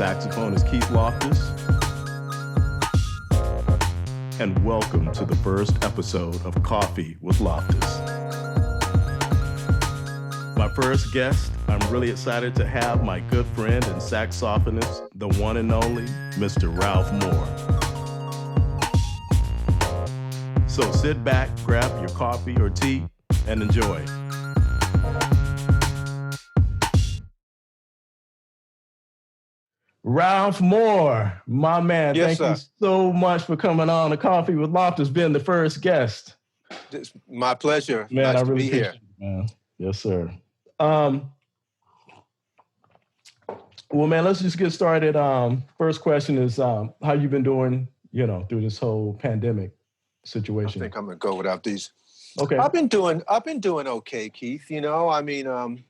saxophonist Keith Loftus, and welcome to the first episode of Coffee with Loftus. My first guest, I'm really excited to have my good friend and saxophonist, the one and only Mr. Ralph Moore. So sit back, grab your coffee or tea, and enjoy. Ralph Moore, my man, Yes, thank you so much for coming on to Coffee with Loftus, being the first guest. It's my pleasure. Man, nice I really to be here. appreciate it, man. Yes, sir. Well, man, let's just get started. First question is, how you been doing, through this whole pandemic situation? I think I'm gonna go without these. Okay. I've been doing okay, Keith. I'm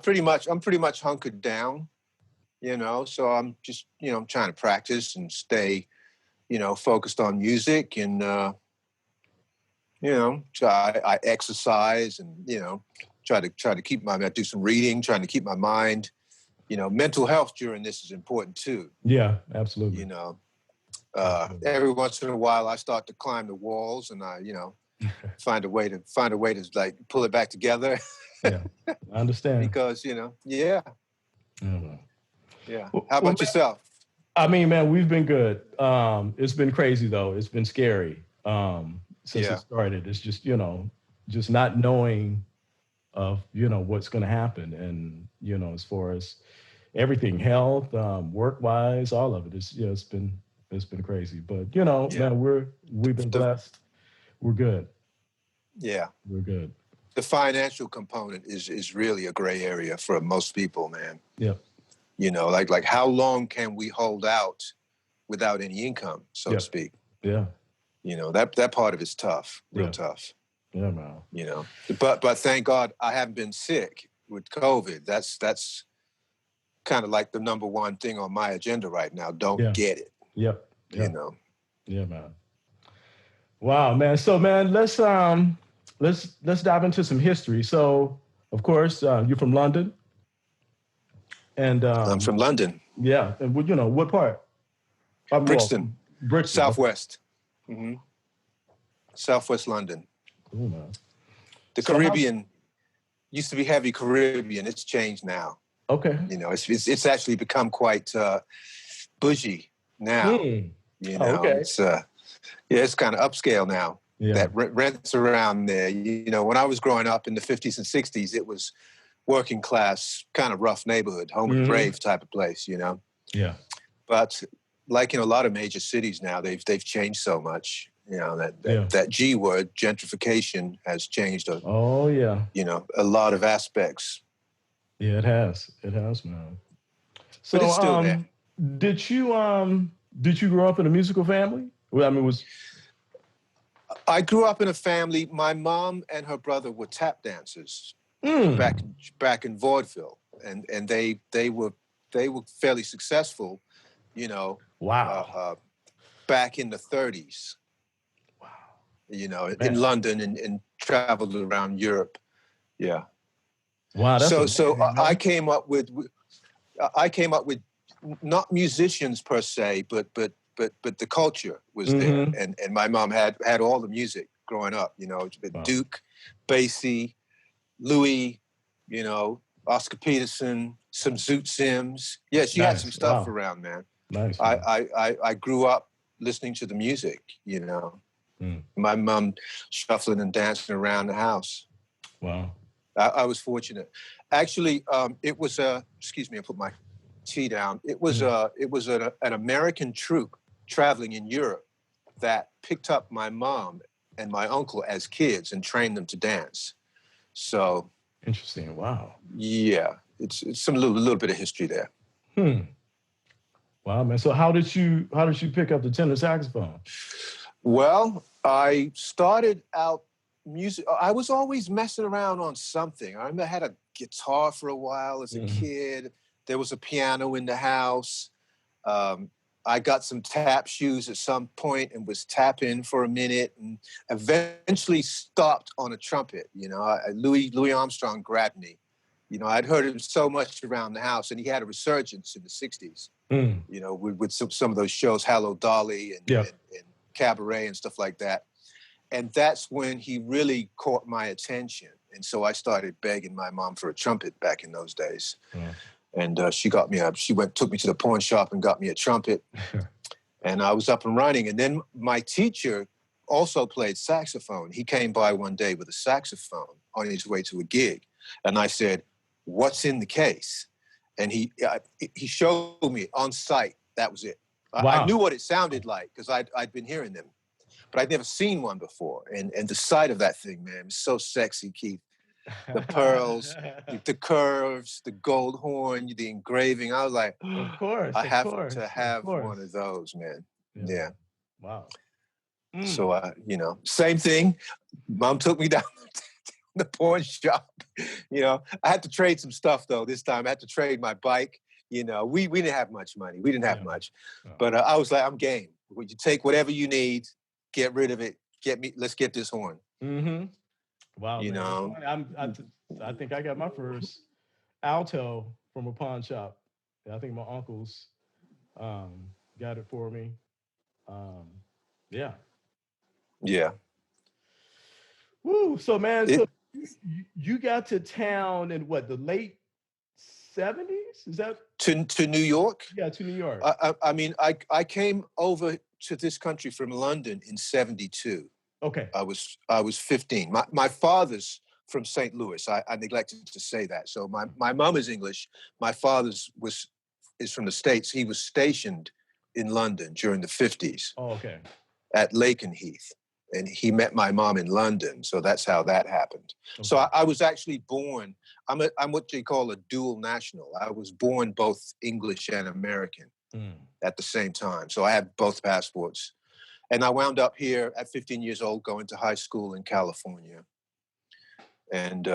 pretty much hunkered down. So I'm just, I'm trying to practice and stay, focused on music and, I exercise and, try to keep I do some reading, trying to keep my mind, mental health during this is important too. Yeah, absolutely. Every once in a while I start to climb the walls and I, find a way to like pull it back together. Yeah, I understand. Because, yeah. Yeah. Well, How about yourself? I mean, man, we've been good. It's been crazy though. It's been scary since it started. It's just, just not knowing of, what's going to happen. And, as far as everything, health, work-wise, all of it. It's been crazy. But, man, we've been blessed. We're good. Yeah. We're good. The financial component is really a gray area for most people, man. Yeah. Like how long can we hold out without any income, so to speak? Yeah. That part of it's tough, real tough. Yeah, man. But thank God I haven't been sick with COVID. That's kind of like the number one thing on my agenda right now. Don't get it. Yep. Yeah. Yeah, man. Wow, man. So, man, let's dive into some history. So, of course, you're from London. And I'm from London. Yeah, and what part? Brixton. Brixton. Southwest. Mm-hmm. Southwest London. Cool, man. The Caribbean used to be heavy Caribbean. It's changed now. Okay. It's actually become quite bougie now. Okay. It's kind of upscale now. Yeah. That rents around there. When I was growing up in the 50s and 60s, it was working class, kind of rough neighborhood, home and brave type of place, Yeah. But like in a lot of major cities now, they've changed so much. That G word, gentrification, has changed. A lot of aspects. Yeah, it has. It has, man. So, but it's still there. Did you grow up in a musical family? Well, I mean, I grew up in a family. My mom and her brother were tap dancers back in vaudeville, and they were fairly successful. Wow. Back in the 30s. Wow. In London and traveled around Europe. Yeah. Wow. I came up with not musicians per se, but the culture was there, and my mom had all the music growing up. Duke, Basie, Louis, Oscar Peterson, some Zoot Sims. Yeah, she had some stuff around, man. Nice. I grew up listening to the music. My mom shuffling and dancing around the house. Wow. I was fortunate. Actually, it was excuse me, I put my tea down. It was an American troupe traveling in Europe that picked up my mom and my uncle as kids and trained them to dance. So interesting. Wow. Yeah, it's some little bit of history there. Wow, man. So how did you pick up the tenor saxophone? Well, I started out music. I was always messing around on something. I remember I had a guitar for a while as a kid. There was a piano in the house. I got some tap shoes at some point and was tapping for a minute and eventually stopped on a trumpet. Louis Armstrong grabbed me You know, I'd heard him so much around the house, and he had a resurgence in the 60s, you know, with some of those shows, Hello, Dolly, and Cabaret and stuff like that. And that's when he really caught my attention. And so I started begging my mom for a trumpet back in those days. And she got me up. She took me to the pawn shop and got me a trumpet. And I was up and running. And then my teacher also played saxophone. He came by one day with a saxophone on his way to a gig. And I said, "What's in the case?" And he showed me on sight. That was it. Wow. I knew what it sounded like because I'd been hearing them, but I'd never seen one before. And the sight of that thing, man, was so sexy, Keith. The pearls, the curves, the gold horn, the engraving. I was like, of course, I have to have one of those, man. Yeah. Wow. So, you know, same thing. Mom took me down the pawn shop. You know, I had to trade some stuff, though, this time. I had to trade my bike. You know, we didn't have much money. We didn't have much. But I was like, I'm game. Would you take whatever you need, get rid of it, let's get this horn. Wow, you man. know, I think I got my first alto from a pawn shop. I think my uncles got it for me. Yeah. Woo. So, man, you got to town in what, the late 70s? Is that to New York? Yeah, to New York. I mean, I came over to this country from London in 72. Okay. I was 15. My father's from St. Louis. I neglected to say that. So my mom is English. My father's is from the States. He was stationed in London during the 50s. Oh, okay. At Lakenheath. And he met my mom in London. So that's how that happened. Okay. So I was actually born, I'm what they call a dual national. I was born both English and American at the same time. So I had both passports. And I wound up here at 15 years old, going to high school in California. And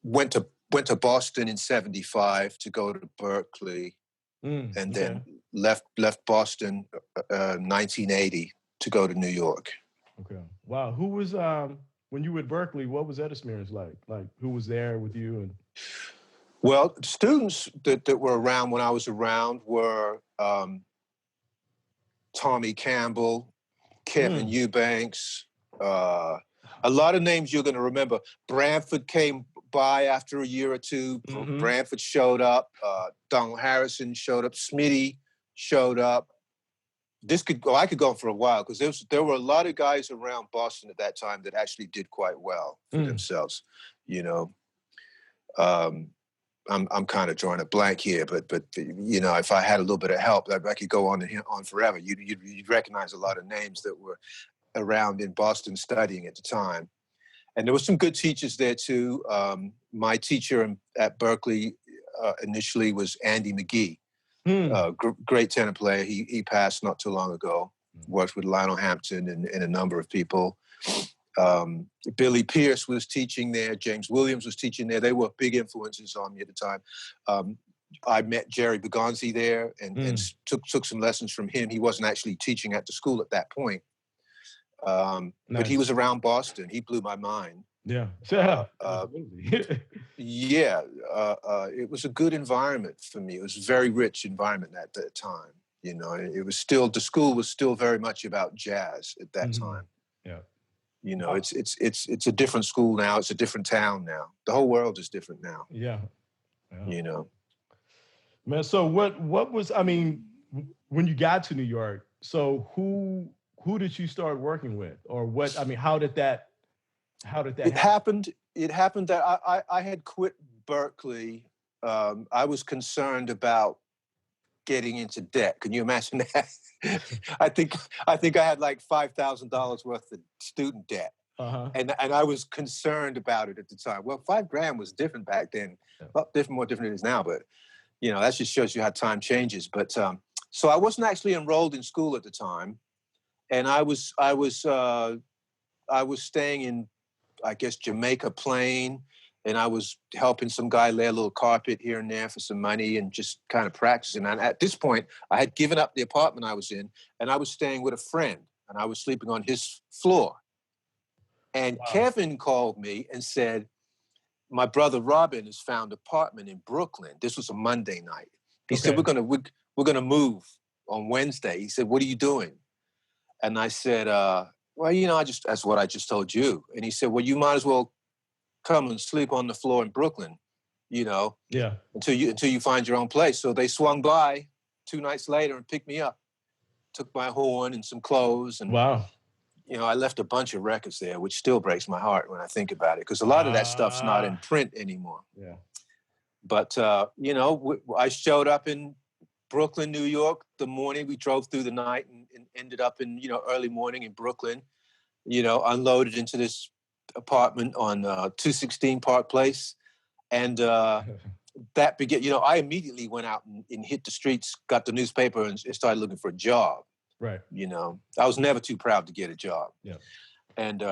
went to Boston in 75 to go to Berkeley. And then left Boston 1980 to go to New York. Okay. Wow. Who was when you were at Berkeley? What was that experience like? Like, who was there with you? And well, students that were around when I was around were Tommy Campbell, Kevin Eubanks, a lot of names you're going to remember. Branford came by after a year or two. Branford showed up. Donald Harrison showed up. Smitty showed up. I could go on for a while because there were a lot of guys around Boston at that time that actually did quite well for themselves. You know, I'm kind of drawing a blank here, but you know, if I had a little bit of help, I could go on forever. You'd recognize a lot of names that were around in Boston studying at the time. And there were some good teachers there too. My teacher at Berkeley initially was Andy McGee, great tenor player. He passed not too long ago. Worked with Lionel Hampton and a number of people. Billy Pierce was teaching there. James Williams was teaching there. They were big influences on me at the time. I met Jerry Begonzi there and took some lessons from him. He wasn't actually teaching at the school at that point. Nice. But he was around Boston. He blew my mind. Yeah. Yeah. It was a good environment for me. It was a very rich environment at that time. You know, the school was still very much about jazz at that time. Yeah. You know, it's a different school now. It's a different town now. The whole world is different now. Yeah. You know. Man, so what was, I mean, when you got to New York, so who did you start working with, or what? I mean, how did that happen? It happened that I had quit Berkeley. I was concerned about getting into debt. Can you imagine that? I think I had like $5,000 worth of student debt, and I was concerned about it at the time. Well, $5,000 was different back then. Well, more different than it is now, but you know, that just shows you how time changes. But so I wasn't actually enrolled in school at the time. And I was staying in, I guess, Jamaica Plain, and I was helping some guy lay a little carpet here and there for some money and just kind of practicing. And at this point, I had given up the apartment I was in, and I was staying with a friend, and I was sleeping on his floor. And Kevin called me and said, my brother Robin has found an apartment in Brooklyn. This was a Monday night. He said, Okay. we're gonna move on Wednesday. He said, what are you doing? And I said, well, you know, that's what I just told you. And he said, well, you might as well come and sleep on the floor in Brooklyn, you know, Yeah. until you find your own place. So they swung by 2 nights later and picked me up, took my horn and some clothes. And, Wow. you know, I left a bunch of records there, which still breaks my heart when I think about it, because a lot of that stuff's not in print anymore. Yeah. But, you know, I showed up in Brooklyn, New York, the morning. We drove through the night and ended up in, you know, early morning in Brooklyn, you know, unloaded into this apartment on 216 Park Place. And that began, you know, I immediately went out and hit the streets, got the newspaper and started looking for a job. Right. You know, I was never too proud to get a job. Yeah. And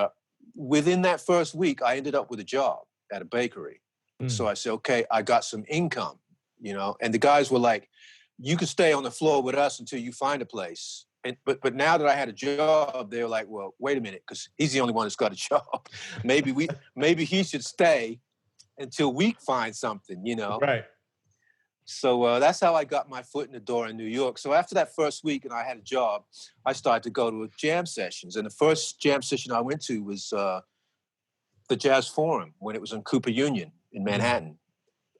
within that first week, I ended up with a job at a bakery. So I said, okay, I got some income, you know, and the guys were like, you can stay on the floor with us until you find a place. And, but now that I had a job, they were like, well, wait a minute, because he's the only one that's got a job. maybe he should stay until we find something, you know? Right. So that's how I got my foot in the door in New York. So after that first week and I had a job, I started to go to jam sessions. And the first jam session I went to was the Jazz Forum when it was in Cooper Union in Manhattan.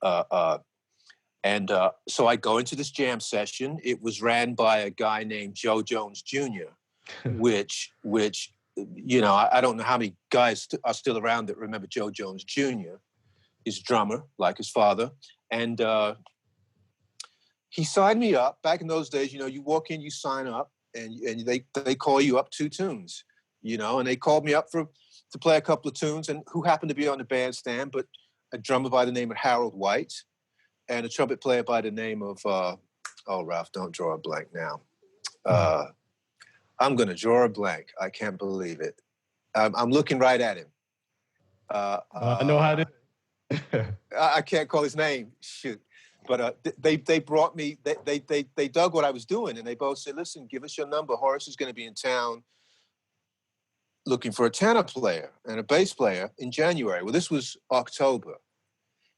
So I go into this jam session. It was ran by a guy named Joe Jones Jr., which you know, I don't know how many guys are still around that remember Joe Jones Jr. He's a drummer, like his father. And he signed me up. Back in those days, you know, you walk in, you sign up, and they call you up 2 tunes, you know, and they called me up to play a couple of tunes, and who happened to be on the bandstand, but a drummer by the name of Harold White and a trumpet player by the name of, Ralph, don't draw a blank now. I'm going to draw a blank. I can't believe it. I'm looking right at him. I know how to. I can't call his name. Shoot. But they brought me, they dug what I was doing, and they both said, listen, give us your number. Horace is going to be in town looking for a tenor player and a bass player in January. Well, this was October.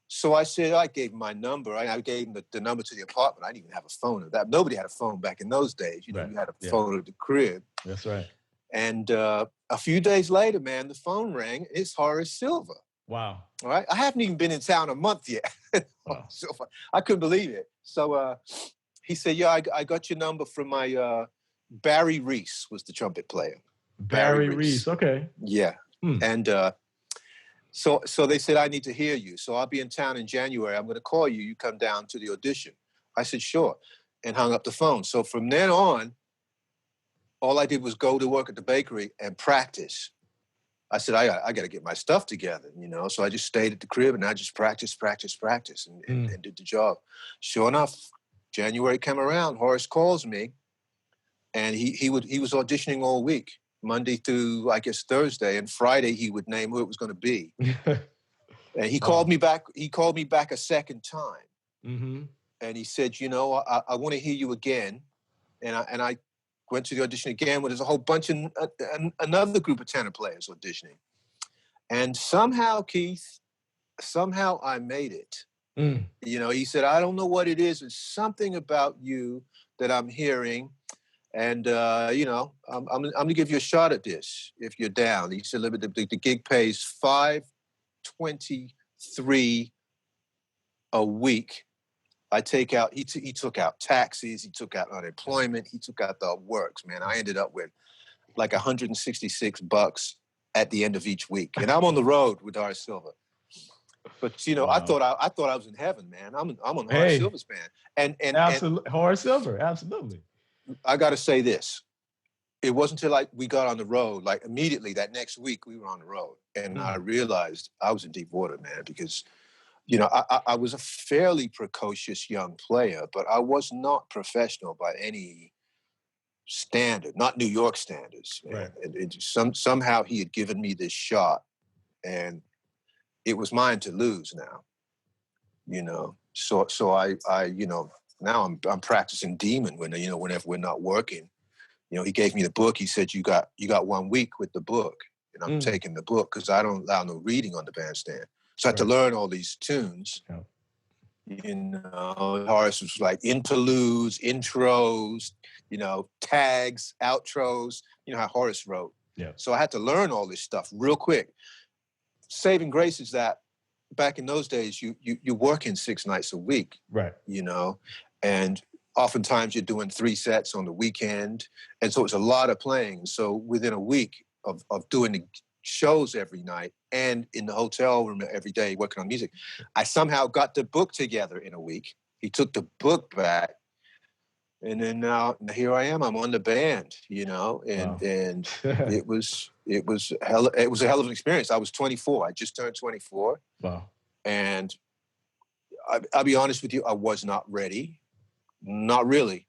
So I said, I gave him my number. I gave him the number to the apartment. I didn't even have a phone. Nobody had a phone back in those days. You know, right. You had a phone at the crib. That's right. And a few days later, man, the phone rang. It's Horace Silver. Wow. All right. I haven't even been in town a month yet. Wow. So I couldn't believe it. So he said, yeah, I got your number from my Barry Reese was the trumpet player. Barry Reese. Okay. Yeah. And so they said, I need to hear you. So I'll be in town in January. I'm going to call you. You come down to the audition. I said, sure. And hung up the phone. So from then on, all I did was go to work at the bakery and practice. I said, I got to get my stuff together, you know? So I just stayed at the crib and I just practiced and did the job. Sure enough, January came around, Horace calls me, and he was auditioning all week, Monday through, I guess, Thursday, and Friday he would name who it was going to be. And he called me back. He called me back a second time. Mm-hmm. And he said, you know, I want to hear you again. And I went to the audition again where there's a whole bunch of another group of tenor players auditioning. And somehow, Keith, I made it. You know, he said, I don't know what it is. It's something about you that I'm hearing. And, you know, I'm going to give you a shot at this if you're down. He said, the gig pays $523 a week. I take out, he took out taxes, he took out unemployment, he took out the works, man. I ended up with like $166 at the end of each week. And I'm on the road with Horace Silver. But, you know, wow. I thought I was in heaven, man. I'm on Horace Silver's band. And absolutely, Horace Silver, absolutely. I got to say this. It wasn't until we got on the road, like immediately that next week we were on the road. And I realized I was in deep water, man, because you know, I was a fairly precocious young player, but I was not professional by any standard, not New York standards. Right. And somehow he had given me this shot, and it was mine to lose now. You know, so I you know, now I'm practicing demon whenever we're not working. You know, he gave me the book. He said, you got 1 week with the book, and I'm taking the book because I don't allow no reading on the bandstand. So I had to learn all these tunes. Yeah. You know, Horace was like interludes, intros, you know, tags, outros. You know how Horace wrote. Yeah. So I had to learn all this stuff real quick. Saving grace is that back in those days, you're working 6 nights a week. Right. You know, and oftentimes you're doing 3 sets on the weekend. And so it's a lot of playing. So within a week of doing the shows every night and in the hotel room every day working on music, I somehow got the book together in a week. He took the book back, and then now here I am. I'm on the band, you know, and it was a hell of an experience. I was 24. I just turned 24. Wow. And I'll be honest with you, I was not ready, not really.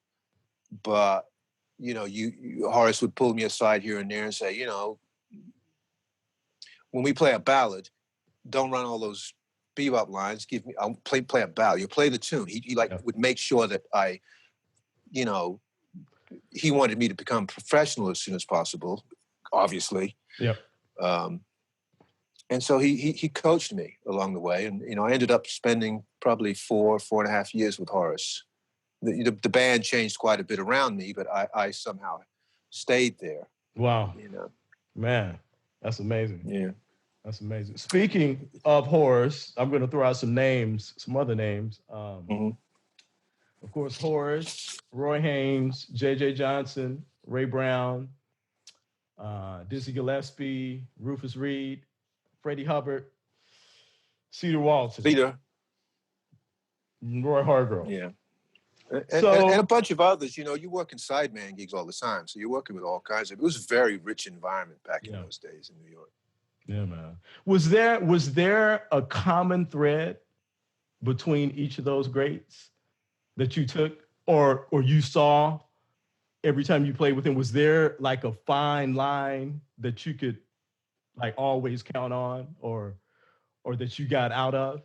But you know, Horace would pull me aside here and there and say, you know, when we play a ballad, don't run all those bebop lines. I'll play a ballad. You play the tune. He would make sure that I, you know, he wanted me to become professional as soon as possible, obviously. Yep. And so he coached me along the way, and you know, I ended up spending probably 4.5 years with Horace. The band changed quite a bit around me, but I somehow stayed there. Wow. You know, man, that's amazing. Yeah. That's amazing. Speaking of Horace, I'm going to throw out some other names. Of course, Horace, Roy Haynes, J.J. Johnson, Ray Brown, Dizzy Gillespie, Rufus Reed, Freddie Hubbard, Cedar Walton, Roy Hargrove. Yeah. And a bunch of others. You know, you work in sideman gigs all the time, so you're working with all kinds of. It was a very rich environment back in those days in New York. Yeah, man. Was there a common thread between each of those greats that you took or you saw every time you played with him? Was there like a fine line that you could like always count on or that you got out of?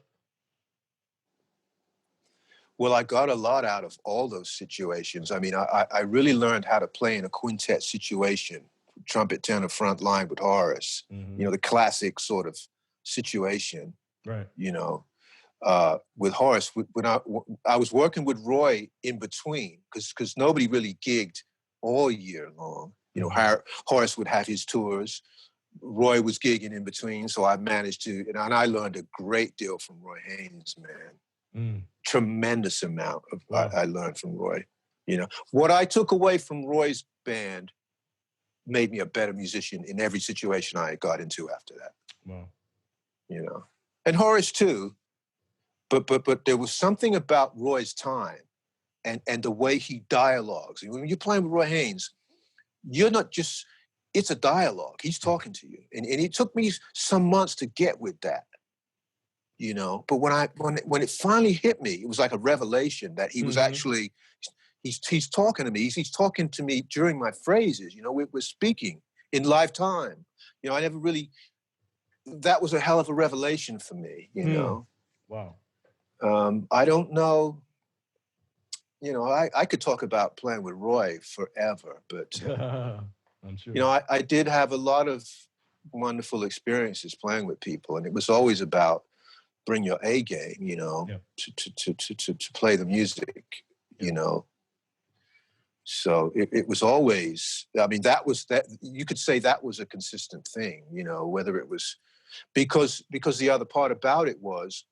Well, I got a lot out of all those situations. I mean, I really learned how to play in a quintet situation, trumpet, tenor, front line with Horace, you know, the classic sort of situation, right? You know, with Horace, when I was working with Roy in between, because nobody really gigged all year long. You know, Horace would have his tours. Roy was gigging in between, so I managed to, and I learned a great deal from Roy Haynes, man. Tremendous amount of I learned from Roy. You know, what I took away from Roy's band made me a better musician in every situation I got into after that. Wow. You know, and Horace too, but there was something about Roy's time and the way he dialogues. When you're playing with Roy Haynes, you're not just, it's a dialogue. He's talking to you. And it took me some months to get with that. You know, but when it finally hit me, it was like a revelation that he was actually, he's talking to me. He's talking to me during my phrases. You know, we're speaking in live time. You know, I never really, that was a hell of a revelation for me, you know. Wow. I don't know, you know, I could talk about playing with Roy forever, but, I'm sure. you know, I did have a lot of wonderful experiences playing with people, and it was always about bring your A game, you know, to play the music, you know. So it was always, I mean, that you could say that was a consistent thing, you know, whether it was, because the other part about it was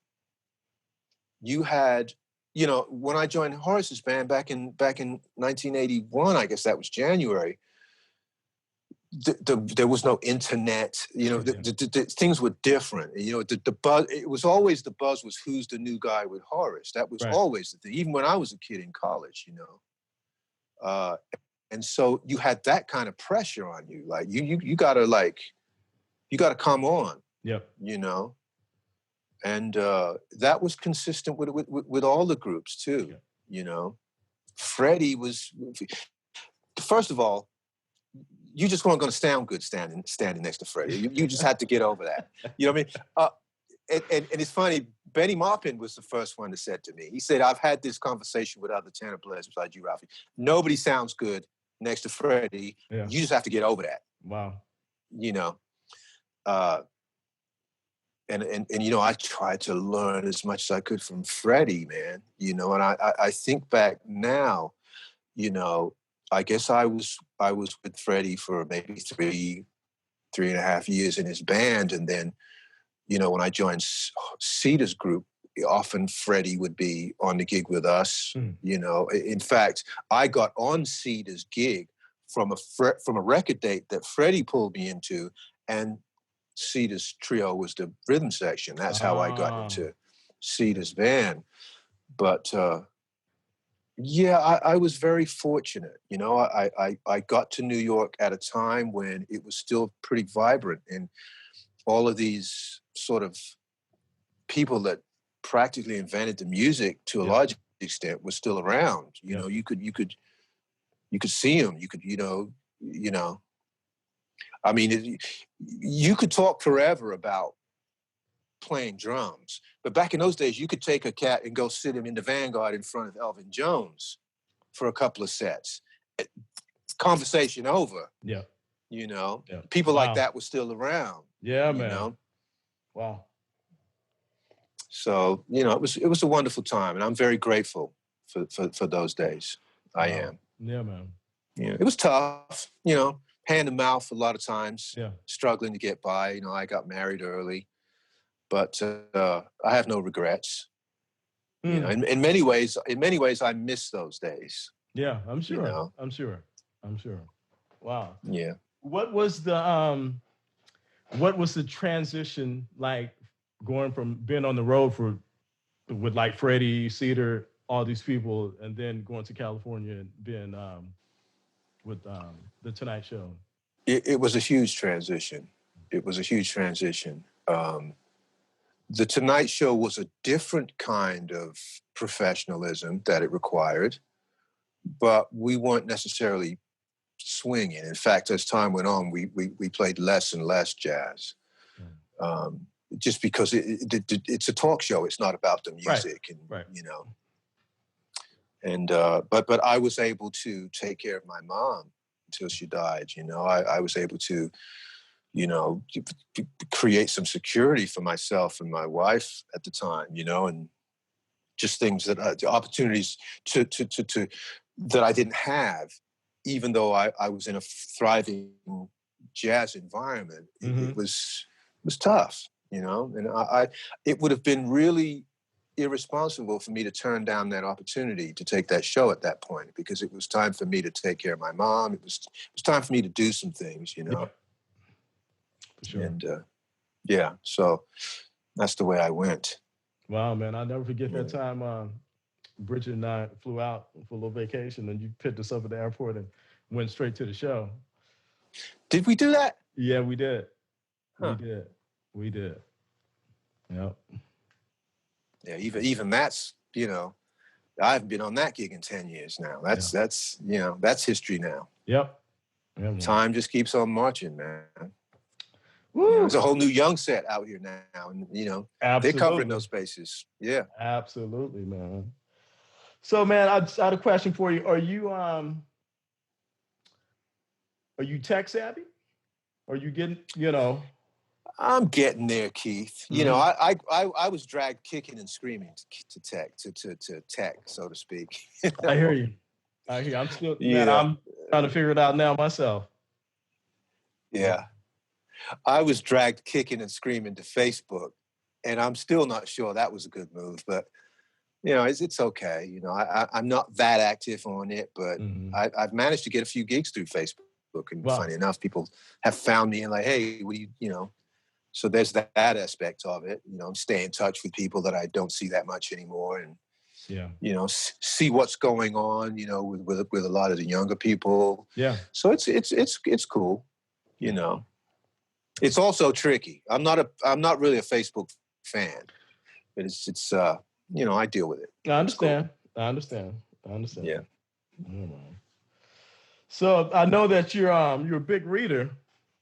you had, you know, when I joined Horace's band back in 1981, I guess that was January, there was no internet, you know, the things were different. You know, the buzz, it was always the buzz was who's the new guy with Horace. That was always the thing, even when I was a kid in college, you know. And so you had that kind of pressure on you. Like you gotta come on. Yep. You know. And that was consistent with all the groups too. Yep. You know. Freddie was, first of all, you just weren't going to sound good standing next to Freddie. You just had to get over that. You know what I mean? And it's funny, Benny Maupin was the first one that said to me, he said, I've had this conversation with other tenor players besides you, Ralphie. Nobody sounds good next to Freddie. Yeah. You just have to get over that. Wow. You know? and you know, I tried to learn as much as I could from Freddie, man. You know, and I think back now, you know, I guess I was with Freddie for maybe 3.5 years in his band, and then, you know, when I joined Cedar's group, often Freddie would be on the gig with us. You know, in fact, I got on Cedar's gig from a record date that Freddie pulled me into, and Cedar's trio was the rhythm section. That's how I got into Cedar's band. But yeah, I was very fortunate. You know, I got to New York at a time when it was still pretty vibrant, and all of these sort of people that practically invented the music to a large extent were still around. You know, you could see them. You know. I mean, you could talk forever about playing drums, but back in those days, you could take a cat and go sit him in the Vanguard in front of Elvin Jones for a couple of sets. Conversation over. Yeah. You know, people like that were still around. Yeah, man. You know? Wow. So, you know, it was a wonderful time, and I'm very grateful for those days. I am. Yeah, man. Yeah, it was tough, you know, hand to mouth a lot of times. Yeah. Struggling to get by. You know, I got married early, but I have no regrets. You know, in many ways, I miss those days. Yeah, I'm sure. You know? I'm sure. Wow. Yeah. What was the transition like, going from being on the road with like Freddie, Cedar, all these people, and then going to California and being with the Tonight Show? It was a huge transition. It was a huge transition. The Tonight Show was a different kind of professionalism that it required, but we weren't necessarily swinging. In fact, as time went on, we played less and less jazz, just because it's a talk show. It's not about the music, you know. And but I was able to take care of my mom until she died. You know, I was able to, you know, create some security for myself and my wife at the time. You know, and just things that opportunities to that I didn't have, even though I was in a thriving jazz environment. It was tough, you know, and it would have been really irresponsible for me to turn down that opportunity to take that show at that point, because it was time for me to take care of my mom. It was time for me to do some things, you know. For sure. And yeah, so that's the way I went. Wow, man, I'll never forget that time. Bridget and I flew out for a little vacation, and you picked us up at the airport and went straight to the show. Did we do that? Yeah, we did. Huh. We did. Yep. Yeah, even that's, you know, I haven't been on that gig in 10 years now. That's you know, that's history now. Yep. Yeah, time just keeps on marching, man. Woo. You know, there's a whole new young set out here now, and you know, they're covering those spaces. Yeah, absolutely, man. So, man, I had a question for you. Are you tech savvy? Are you getting, you know? I'm getting there, Keith. You know, I was dragged kicking and screaming to tech, so to speak. You know? I hear you. I'm still, man, I'm trying to figure it out now myself. Yeah. I was dragged kicking and screaming to Facebook, and I'm still not sure that was a good move, but you know, it's okay. You know, I'm not that active on it, but I've managed to get a few gigs through Facebook, and funny enough, people have found me and like, hey, what do you know? So there's that aspect of it. You know, stay in touch with people that I don't see that much anymore, and you know, see what's going on. You know, with a lot of the younger people. Yeah. So it's cool. You know, it's also tricky. I'm not really a Facebook fan, but it's you know, I deal with it. I understand. Cool. I understand. Yeah. So I know that you're a big reader.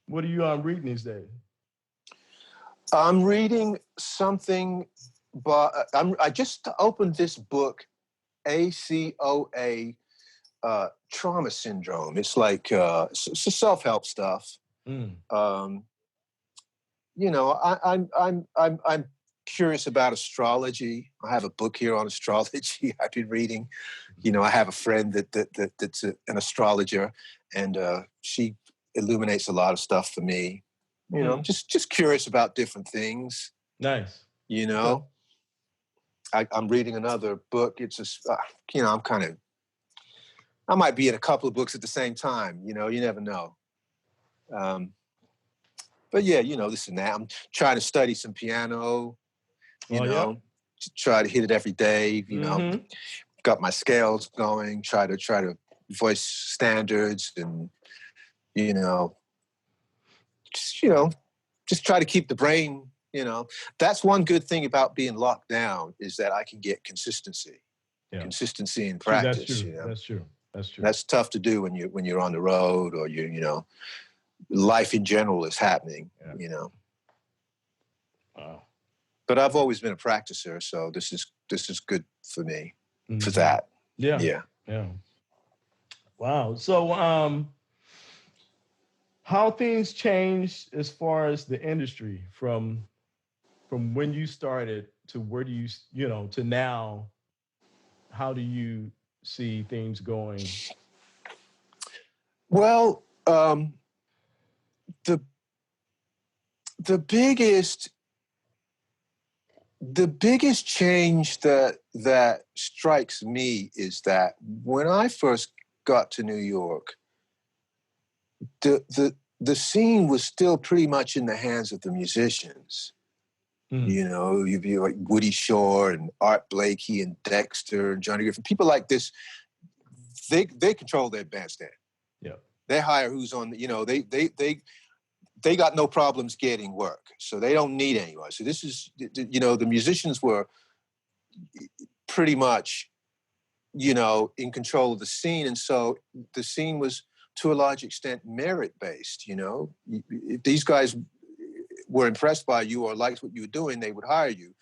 What are you reading these days? I'm reading something, but I just opened this book, ACOA, Trauma Syndrome. It's like it's self-help stuff. you know, I'm curious about astrology. I have a book here on astrology I've been reading. You know, I have a friend that's an astrologer, and she illuminates a lot of stuff for me. You know, just curious about different things. Nice. You know, I'm reading another book. It's you know, I might be in a couple of books at the same time. You know, you never know. But yeah, you know, this and that. I'm trying to study some piano. You know, to try to hit it every day. You know, got my scales going. Try to voice standards, and you know, just try to keep the brain. You know, that's one good thing about being locked down is that I can get consistency. Yeah. Consistency in practice. That's true. You know? That's true. That's true. That's tough to do when you're on the road, or you know, life in general is happening. Yeah. You know. Wow. But I've always been a practicer, so this is good for me for that. Yeah. Yeah. Yeah. Wow. So how things changed as far as the industry from when you started to where do you know, to now, how do you see things going? Well, the biggest change that strikes me is that when I first got to New York, the scene was still pretty much in the hands of the musicians. You know, you'd be like Woody Shaw and Art Blakey and Dexter and Johnny Griffin. People like this, they control their bandstand. Yeah, they hire who's on. You know, they got no problems getting work, so they don't need anyone. So this is, you know, the musicians were pretty much, you know, in control of the scene, and so the scene was to a large extent merit-based. You know, if these guys were impressed by you or liked what you were doing, they would hire you.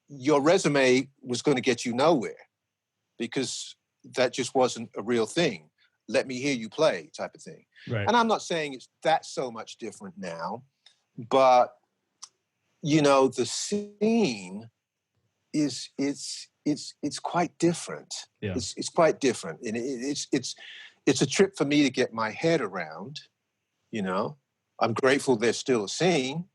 Your resume was going to get you nowhere because that just wasn't a real thing. Let me hear you play type of thing. Right. And I'm not saying that's so much different now, but you know, the scene is it's quite different. Yeah. It's quite different. And it's a trip for me to get my head around, you know. I'm grateful there's still a scene,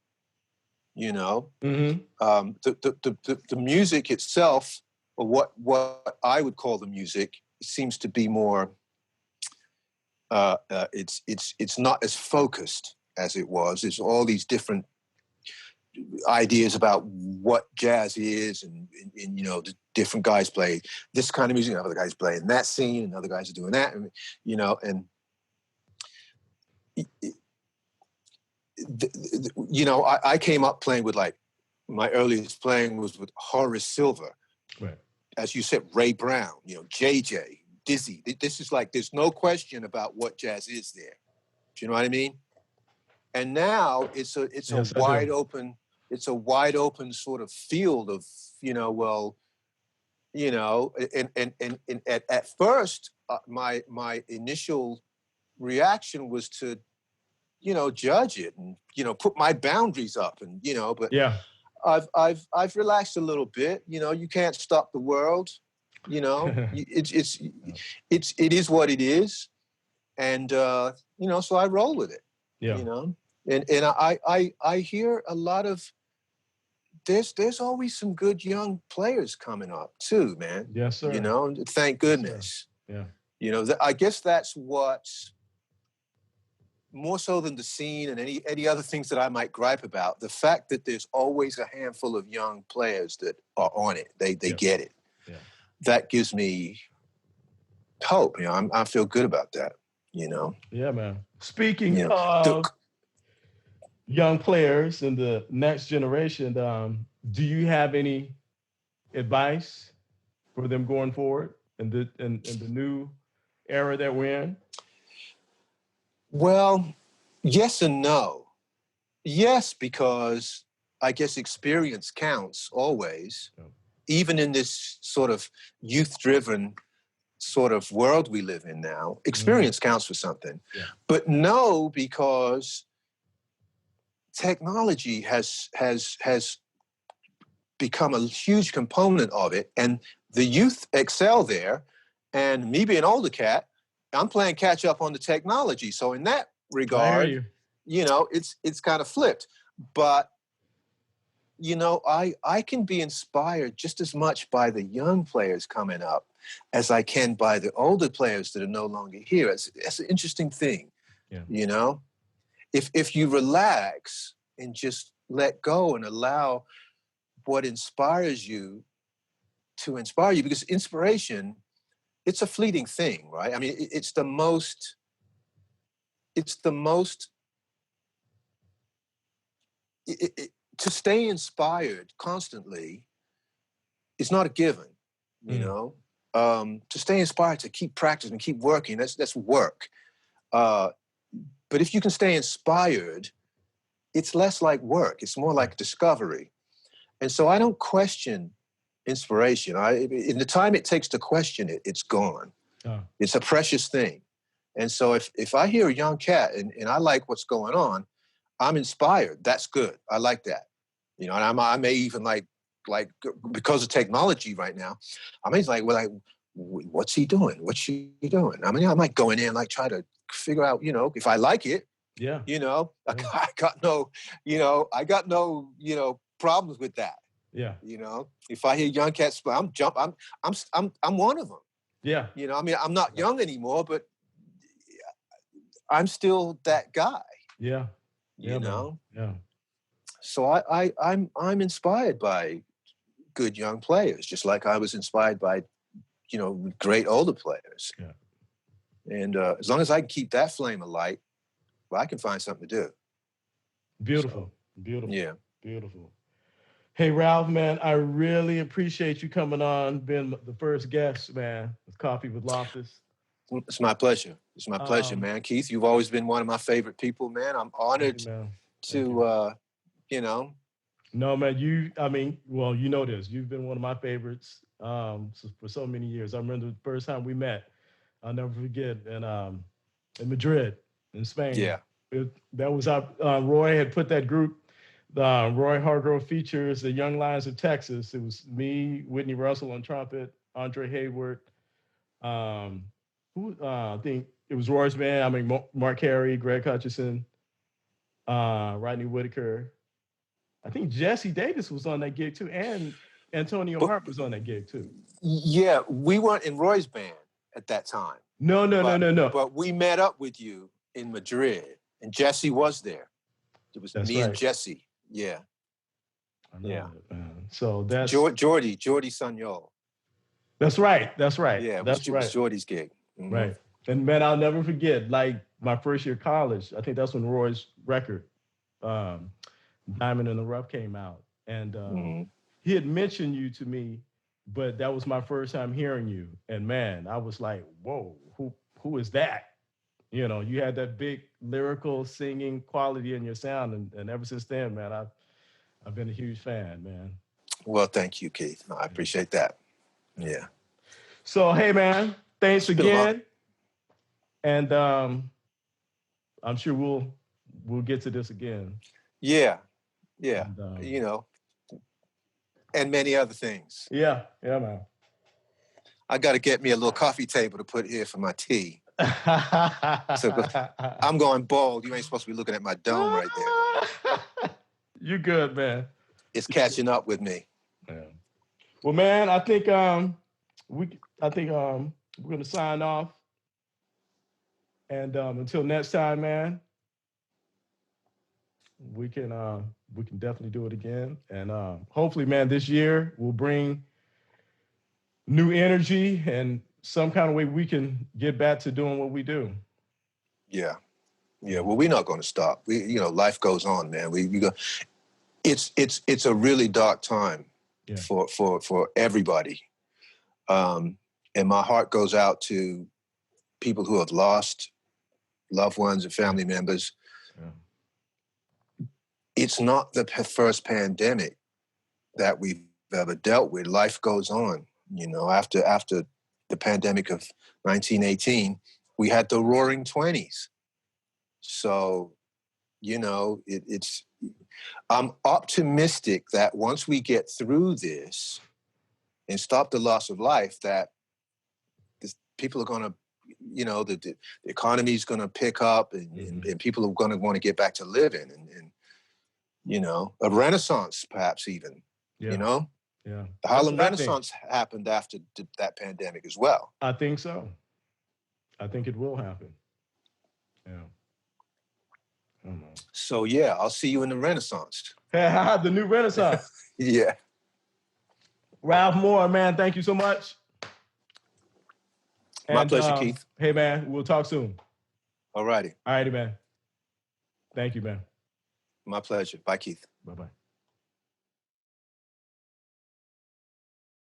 you know. The music itself, or what I would call the music, seems to be more. It's not as focused as it was. There's all these different ideas about what jazz is, and you know, the different guys play this kind of music, other guys play in that scene, and other guys are doing that, and you know, and you know, I came up playing with, like, my earliest playing was with Horace Silver, right? As you said, Ray Brown, you know, JJ, Dizzy. This is like, there's no question about what jazz is there. Do you know what I mean? And now it's a wide open sort of field of, you know, well, you know, and at first my initial reaction was to, you know, judge it and, you know, put my boundaries up, and, you know, but yeah, I've relaxed a little bit. You know, you can't stop the world. You know, it is what it is, and you know, so I roll with it. Yeah, you know, and I hear a lot of there's always some good young players coming up too, man. Yes, sir. You know, thank goodness. Yes, yeah. You know, I guess that's what's more so than the scene and any other things that I might gripe about. The fact that there's always a handful of young players that are on it. They get it. Yeah. That gives me hope. You know, I feel good about that. You know. Yeah, man. Speaking of young players and the next generation, do you have any advice for them going forward in the new era that we're in? Well, yes and no. Yes, because I guess experience counts always, even in this sort of youth-driven sort of world we live in now. Experience counts for something. Yeah. But no, because technology has become a huge component of it, and the youth excel there. And me being an older cat, I'm playing catch up on the technology. So in that I hear regard, you. it's kind of flipped. But I can be inspired just as much by the young players coming up as I can by the older players that are no longer here. It's an interesting thing. Yeah. If you relax and just let go and allow what inspires you to inspire you, because inspiration, it's a fleeting thing, right? I mean, it's the most to stay inspired constantly is not a given, to stay inspired, to keep practicing, keep working, that's work. But if you can stay inspired, it's less like work. It's more like discovery. And so I don't question inspiration. In the time it takes to question it, it's gone. Oh. It's a precious thing. And so if I hear a young cat and I like what's going on, I'm inspired. That's good. I like that. And I may even like because of technology right now, I mean, it's like, well, what's he doing? What's she doing? I mean, I might go in there and like try to figure out, if I like it. Yeah. I got no, problems with that. Yeah. If I hear young cats, I'm one of them. Yeah. I mean, I'm not young anymore, but I'm still that guy. Yeah. Yeah. So I'm inspired by good young players, just like I was inspired by, great older players. Yeah. And as long as I can keep that flame alight, well, I can find something to do. Beautiful. Beautiful. Yeah. Beautiful. Hey, Ralph, man, I really appreciate you coming on, being the first guest, man, with Coffee with Loftus. It's my pleasure. It's my pleasure, man. Keith, you've always been one of my favorite people, man. I'm honored to, No, man, you know this. You've been one of my favorites for so many years. I remember the first time we met. I'll never forget in Madrid, in Spain. Yeah. That was Roy had put that group, Roy Hargrove Features, the Young Lions of Texas. It was me, Whitney Russell on trumpet, Andre Hayward. I think it was Roy's band. I mean, Mark Carey, Greg Hutchison, Rodney Whitaker. I think Jesse Davis was on that gig too, and Antonio Hart was on that gig too. Yeah, we weren't in Roy's band at that time. No. But we met up with you in Madrid, and Jesse was there. It was me and Jesse. Yeah. Yeah. Man. So that's Jordy Sanyol. That's right. Yeah, it was Jordy's gig. Mm-hmm. Right. And man, I'll never forget, like my first year of college, I think that's when Roy's record, Diamond in the Rough, came out. And he had mentioned you to me, but that was my first time hearing you. And man, I was like, whoa, who is that? You had that big lyrical singing quality in your sound. And ever since then, man, I've been a huge fan, man. Well, thank you, Keith. I appreciate that. Yeah. So, hey, man, thanks again. And I'm sure we'll get to this again. Yeah. And, and many other things. Yeah, man. I got to get me a little coffee table to put here for my tea. So I'm going bald. You ain't supposed to be looking at my dome right there. You're good, man. It's catching up with me. Yeah. Well, man, I think we're gonna sign off. And until next time, man, we can definitely do it again. And hopefully, man, this year will bring new energy and some kind of way we can get back to doing what we do. Yeah. Well, we're not going to stop. Life goes on, man. We go. It's a really dark time for everybody. And my heart goes out to people who have lost loved ones and family members. Yeah. It's not the first pandemic that we've ever dealt with. Life goes on. After the pandemic of 1918, we had the Roaring '20s. So, it's I'm optimistic that once we get through this and stop the loss of life, that people are going to, the economy is going to pick up, and people are going to want to get back to living, and a renaissance, perhaps even. Yeah. The Harlem Renaissance happened after that pandemic as well. I think so. I think it will happen. Yeah. I don't know. So yeah, I'll see you in the Renaissance. The new Renaissance. Yeah. Ralph Moore, man, thank you so much. My pleasure, Keith. Hey, man, we'll talk soon. All righty. All righty, man. Thank you, man. My pleasure. Bye, Keith. Bye-bye.